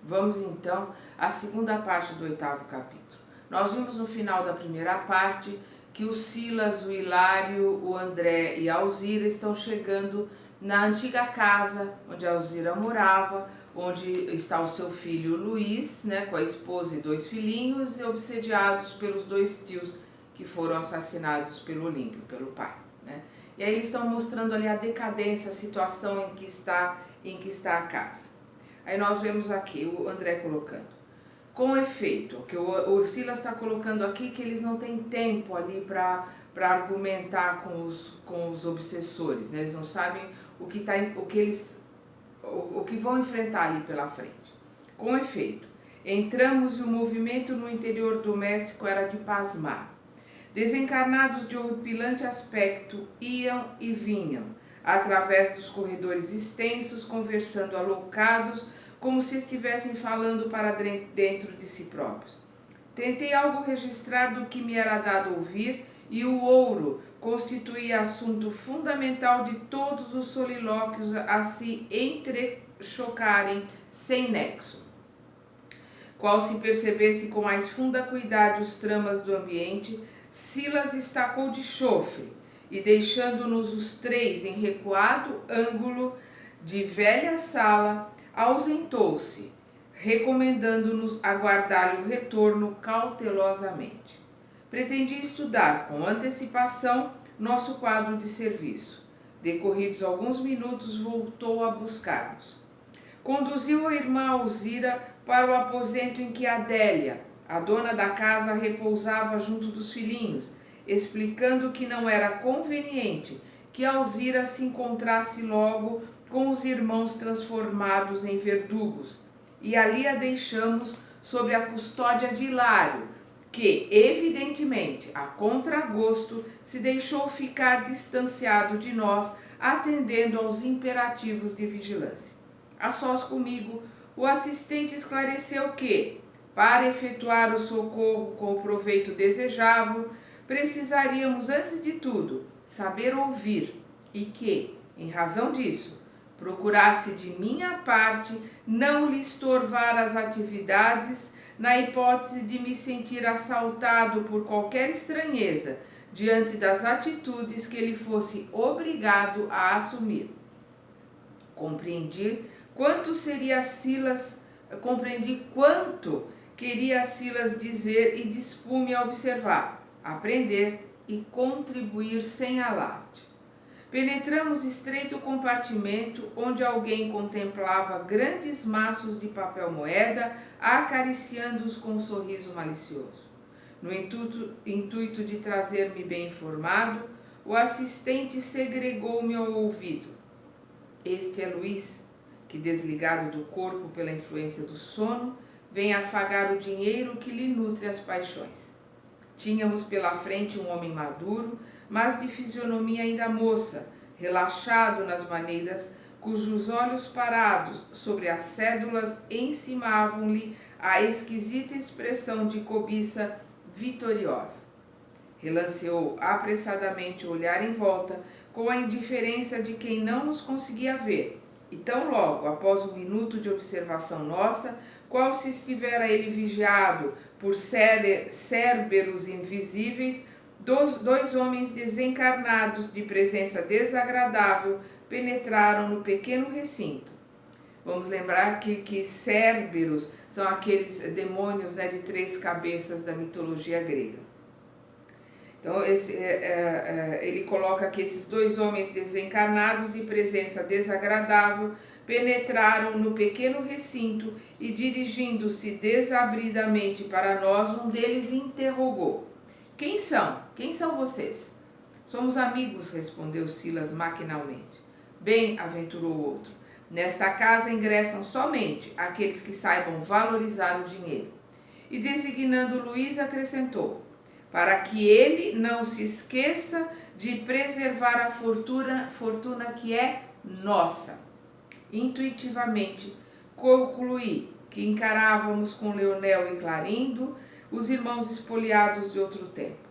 Vamos então à segunda parte do 8º capítulo. Nós vimos no final da primeira parte que o Silas, o Hilário, o André e a Alzira estão chegando na antiga casa onde a Alzira morava, onde está o seu filho Luiz, né, com a esposa e 2 filhinhos, obsediados pelos 2 tios que foram assassinados pelo Olímpio, pelo pai, né? E aí eles estão mostrando ali a decadência, a situação em que está a casa. Aí nós vemos aqui o André colocando: com efeito, que o Silas está colocando aqui que eles não têm tempo ali para argumentar com os obsessores, né? Eles não sabem o que vão enfrentar ali pela frente. Com efeito, entramos e o movimento no interior doméstico era de pasmar. Desencarnados de horripilante aspecto iam e vinham, através dos corredores extensos, conversando alocados, como se estivessem falando para dentro de si próprios. Tentei algo registrar do que me era dado ouvir, e o ouro constituía assunto fundamental de todos os solilóquios a se entrechocarem sem nexo. Qual se percebesse com mais funda cuidade os tramas do ambiente, Silas estacou de chofre e, deixando-nos os 3 em recuado ângulo de velha sala, ausentou-se, recomendando-nos aguardar-lhe o retorno cautelosamente. Pretendia estudar com antecipação nosso quadro de serviço. Decorridos alguns minutos, voltou a buscar-nos. Conduziu a irmã Alzira para o aposento em que Adélia, a dona da casa, repousava junto dos filhinhos, explicando que não era conveniente que Alzira se encontrasse logo com os irmãos transformados em verdugos, e ali a deixamos sob a custódia de Hilário, que, evidentemente, a contragosto, se deixou ficar distanciado de nós, atendendo aos imperativos de vigilância. A sós comigo, o assistente esclareceu que, para efetuar o socorro com o proveito desejável, precisaríamos, antes de tudo, saber ouvir, e que, em razão disso, procurasse de minha parte não lhe estorvar as atividades, na hipótese de me sentir assaltado por qualquer estranheza diante das atitudes que ele fosse obrigado a assumir. Compreendi quanto queria Silas dizer e dispunha a observar, aprender e contribuir sem alarde. Penetramos estreito compartimento onde alguém contemplava grandes maços de papel moeda, acariciando-os com um sorriso malicioso. No intuito de trazer-me bem informado, o assistente segregou-me ao ouvido. Este é Luiz, que, desligado do corpo pela influência do sono, vem afagar o dinheiro que lhe nutre as paixões. Tínhamos pela frente um homem maduro, mas de fisionomia ainda moça, relaxado nas maneiras, cujos olhos parados sobre as cédulas encimavam-lhe a esquisita expressão de cobiça vitoriosa. Relanceou apressadamente o olhar em volta, com a indiferença de quem não nos conseguia ver, e tão logo, após um minuto de observação nossa, qual se estivera ele vigiado por cérberos invisíveis, 2 homens desencarnados de presença desagradável penetraram no pequeno recinto. Vamos lembrar que cérberos são aqueles demônios, né, de 3 cabeças da mitologia grega. Então, ele coloca que esses 2 homens desencarnados de presença desagradável penetraram no pequeno recinto e, dirigindo-se desabridamente para nós, um deles interrogou: Quem são? Quem são vocês? Somos amigos, respondeu Silas maquinalmente. Bem, aventurou o outro, nesta casa ingressam somente aqueles que saibam valorizar o dinheiro. E, designando Luiz, acrescentou: para que ele não se esqueça de preservar a fortuna que é nossa. Intuitivamente, concluí que encarávamos com Leonel e Clarindo os irmãos espoliados de outro tempo.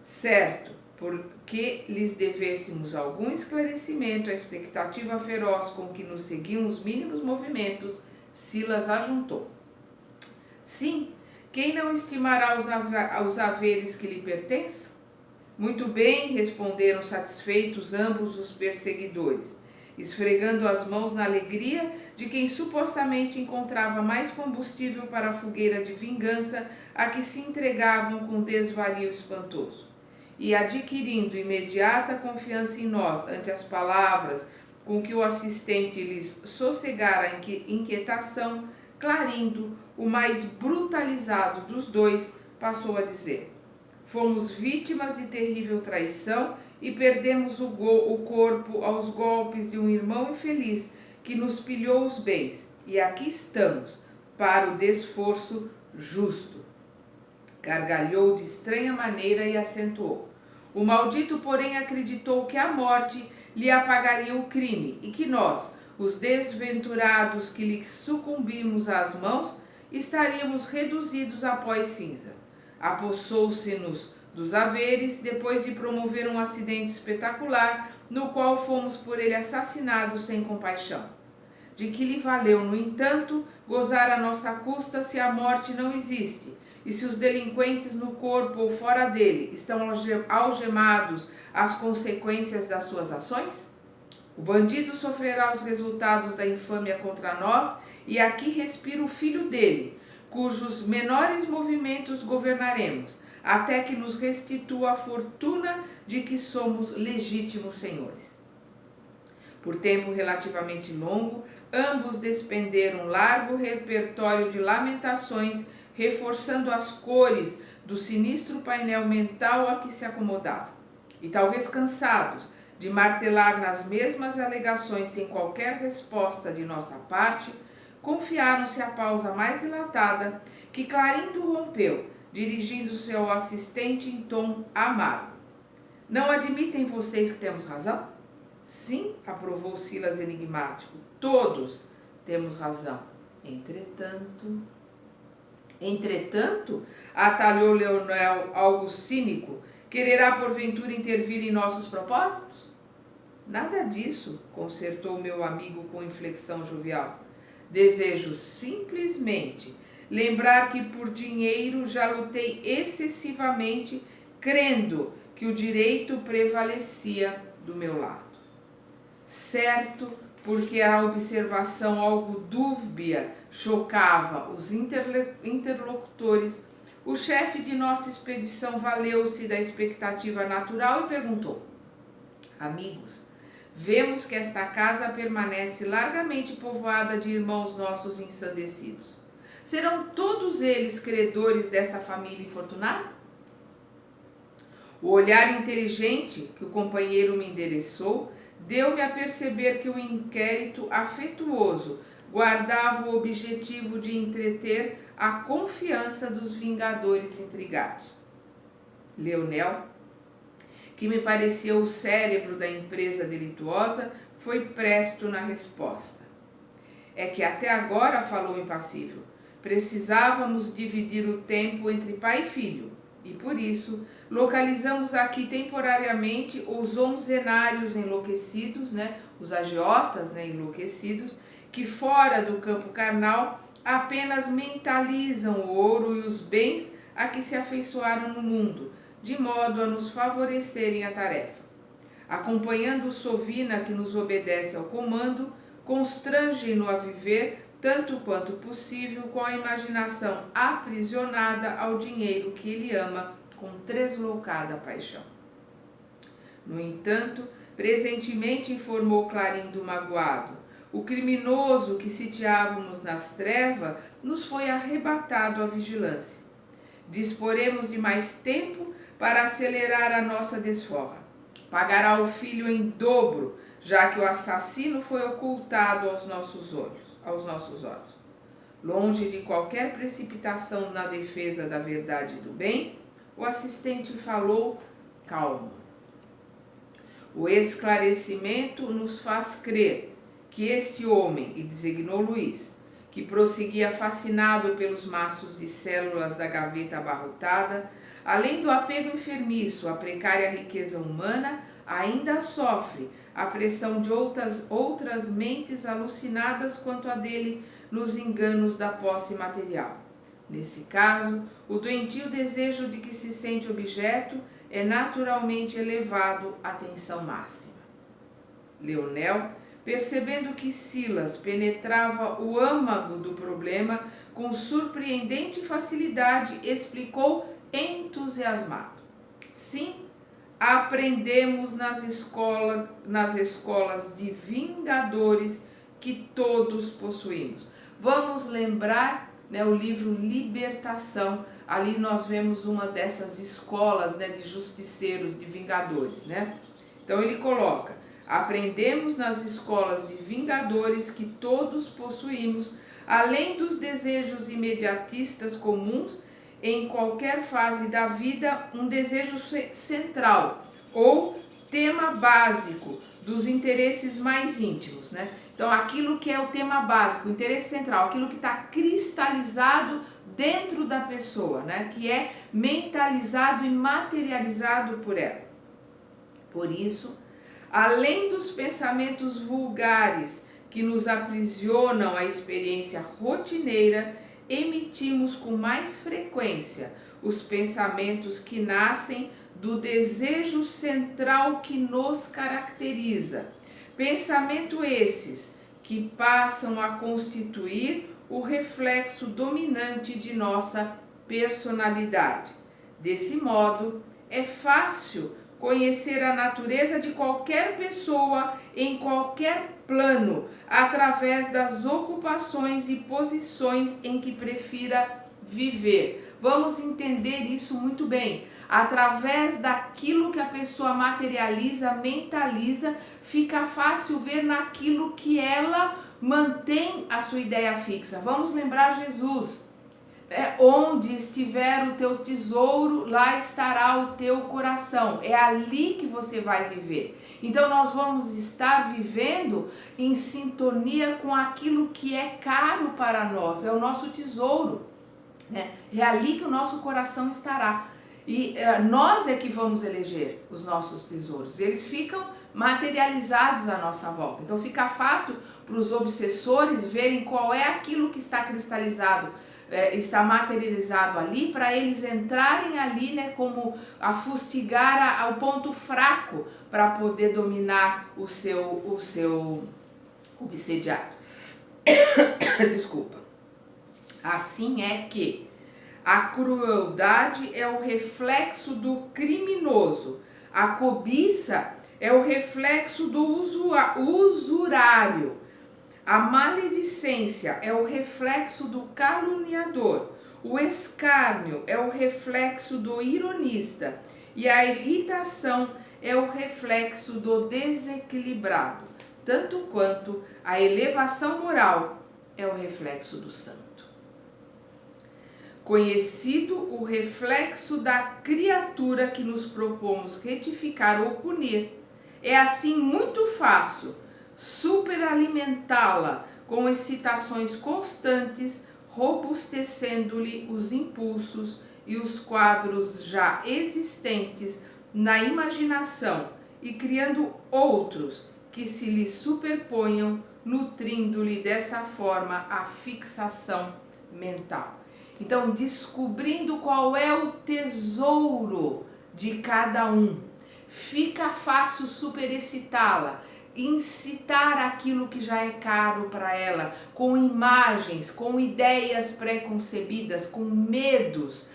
Certo, porque lhes devêssemos algum esclarecimento, a expectativa feroz com que nos seguiam os mínimos movimentos Silas ajuntou: sim, quem não estimará os haveres que lhe pertencem? Muito bem, responderam satisfeitos ambos os perseguidores, esfregando as mãos na alegria de quem supostamente encontrava mais combustível para a fogueira de vingança a que se entregavam com desvario espantoso. E adquirindo imediata confiança em nós ante as palavras com que o assistente lhes sossegara a inquietação, Clarindo, o mais brutalizado dos dois, passou a dizer: fomos vítimas de terrível traição e perdemos o corpo aos golpes de um irmão infeliz que nos pilhou os bens, e aqui estamos, para o desforço justo. Gargalhou de estranha maneira e acentuou: o maldito, porém, acreditou que a morte lhe apagaria o crime e que nós, os desventurados que lhe sucumbimos às mãos, estaríamos reduzidos a pó e cinza. Apossou-se-nos dos haveres, depois de promover um acidente espetacular, no qual fomos por ele assassinados sem compaixão. De que lhe valeu, no entanto, gozar a nossa custa se a morte não existe, e se os delinquentes no corpo ou fora dele estão algemados às consequências das suas ações? O bandido sofrerá os resultados da infâmia contra nós, e aqui respira o filho dele, cujos menores movimentos governaremos, até que nos restitua a fortuna de que somos legítimos senhores. Por tempo relativamente longo, ambos despenderam um largo repertório de lamentações, reforçando as cores do sinistro painel mental a que se acomodavam. E talvez cansados de martelar nas mesmas alegações sem qualquer resposta de nossa parte, confiaram-se à pausa mais dilatada que Clarindo rompeu, dirigindo-se ao assistente em tom amargo. Não admitem vocês que temos razão? Sim, aprovou Silas enigmático, todos temos razão. Entretanto, atalhou Leonel algo cínico, quererá porventura intervir em nossos propósitos? Nada disso, consertou meu amigo com inflexão jovial. Desejo simplesmente lembrar que por dinheiro já lutei excessivamente, crendo que o direito prevalecia do meu lado. Certo, porque a observação algo dúbia chocava os interlocutores, o chefe de nossa expedição valeu-se da expectativa natural e perguntou: amigos, vemos que esta casa permanece largamente povoada de irmãos nossos ensandecidos. Serão todos eles credores dessa família infortunada? O olhar inteligente que o companheiro me endereçou deu-me a perceber que o inquérito afetuoso guardava o objetivo de entreter a confiança dos vingadores intrigados. Leonel, que me pareceu o cérebro da empresa delituosa, foi presto na resposta. É que até agora, falou impassível, precisávamos dividir o tempo entre pai e filho, e por isso localizamos aqui temporariamente os onzenários enlouquecidos, os agiotas enlouquecidos, que fora do campo carnal apenas mentalizam o ouro e os bens a que se afeiçoaram no mundo, de modo a nos favorecerem a tarefa. Acompanhando o Sovina que nos obedece ao comando, constrange-no a viver, tanto quanto possível, com a imaginação aprisionada ao dinheiro que ele ama com deslocada paixão. No entanto, presentemente informou Clarindo magoado, o criminoso que sitiávamos nas trevas nos foi arrebatado à vigilância. Disporemos de mais tempo para acelerar a nossa desforra. Pagará o filho em dobro, já que o assassino foi ocultado aos nossos olhos. Longe de qualquer precipitação na defesa da verdade e do bem, o assistente falou calmo. O esclarecimento nos faz crer que este homem, e designou Luiz, que prosseguia fascinado pelos maços de células da gaveta abarrotada, além do apego enfermiço à precária riqueza humana, ainda sofre a pressão de outras mentes alucinadas quanto a dele nos enganos da posse material. Nesse caso, o doentio desejo de que se sente objeto é naturalmente elevado à tensão máxima. Leonel, percebendo que Silas penetrava o âmago do problema com surpreendente facilidade, explicou entusiasmado. Sim, aprendemos nas escolas de vingadores que todos possuímos. Vamos lembrar, o livro Libertação. Ali nós vemos uma dessas escolas, de justiceiros, de vingadores. Então ele coloca: aprendemos nas escolas de vingadores que todos possuímos, além dos desejos imediatistas comuns em qualquer fase da vida, um desejo central ou tema básico dos interesses mais íntimos. Então, aquilo que é o tema básico, o interesse central, aquilo que está cristalizado dentro da pessoa, que é mentalizado e materializado por ela. Por isso, além dos pensamentos vulgares que nos aprisionam à experiência rotineira, emitimos com mais frequência os pensamentos que nascem do desejo central que nos caracteriza. Pensamento esses que passam a constituir o reflexo dominante de nossa personalidade. Desse modo, é fácil conhecer a natureza de qualquer pessoa em qualquer plano, através das ocupações e posições em que prefira viver. Vamos entender isso muito bem. Através daquilo que a pessoa materializa, mentaliza, fica fácil ver naquilo que ela mantém a sua ideia fixa. Vamos lembrar Jesus. Onde estiver o teu tesouro, lá estará o teu coração. É ali que você vai viver. Então nós vamos estar vivendo em sintonia com aquilo que é caro para nós, é o nosso tesouro. É ali que o nosso coração estará. E nós é que vamos eleger os nossos tesouros. Eles ficam materializados à nossa volta. Então fica fácil para os obsessores verem qual é aquilo que está cristalizado, está materializado ali, para eles entrarem ali, como a fustigar ao ponto fraco para poder dominar o seu obsediado. Desculpa. Assim é que a crueldade é o reflexo do criminoso, a cobiça é o reflexo do usurário, a maledicência é o reflexo do caluniador, o escárnio é o reflexo do ironista e a irritação é o reflexo do desequilibrado, tanto quanto a elevação moral é o reflexo do santo. Conhecido o reflexo da criatura que nos propomos retificar ou punir, é assim muito fácil superalimentá-la com excitações constantes, robustecendo-lhe os impulsos e os quadros já existentes na imaginação e criando outros que se lhe superponham, nutrindo-lhe dessa forma a fixação mental. Então, descobrindo qual é o tesouro de cada um, fica fácil superexcitá-la, incitar aquilo que já é caro para ela, com imagens, com ideias pré-concebidas, com medos,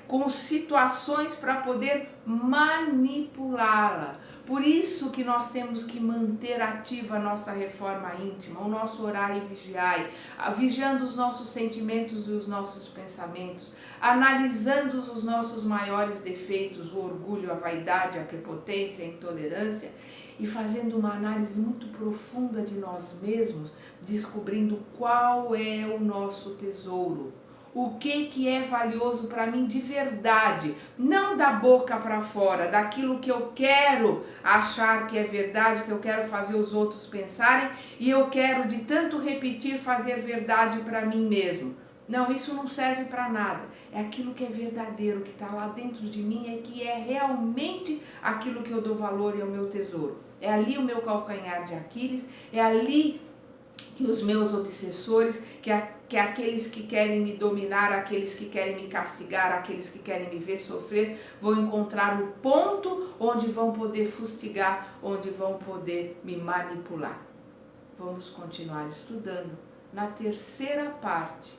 com situações para poder manipulá-la. Por isso que nós temos que manter ativa a nossa reforma íntima, o nosso orar e vigiai, vigiando os nossos sentimentos e os nossos pensamentos, analisando os nossos maiores defeitos, o orgulho, a vaidade, a prepotência, a intolerância, e fazendo uma análise muito profunda de nós mesmos, descobrindo qual é o nosso tesouro. O que é valioso para mim de verdade, não da boca para fora, daquilo que eu quero achar que é verdade, que eu quero fazer os outros pensarem e eu quero de tanto repetir fazer verdade para mim mesmo. Não, isso não serve para nada. É aquilo que é verdadeiro, que está lá dentro de mim, é que é realmente aquilo que eu dou valor e é o meu tesouro. É ali o meu calcanhar de Aquiles, é ali que os meus obsessores, que aqueles que querem me dominar, aqueles que querem me castigar, aqueles que querem me ver sofrer, vão encontrar o ponto onde vão poder fustigar, onde vão poder me manipular. Vamos continuar estudando na terceira parte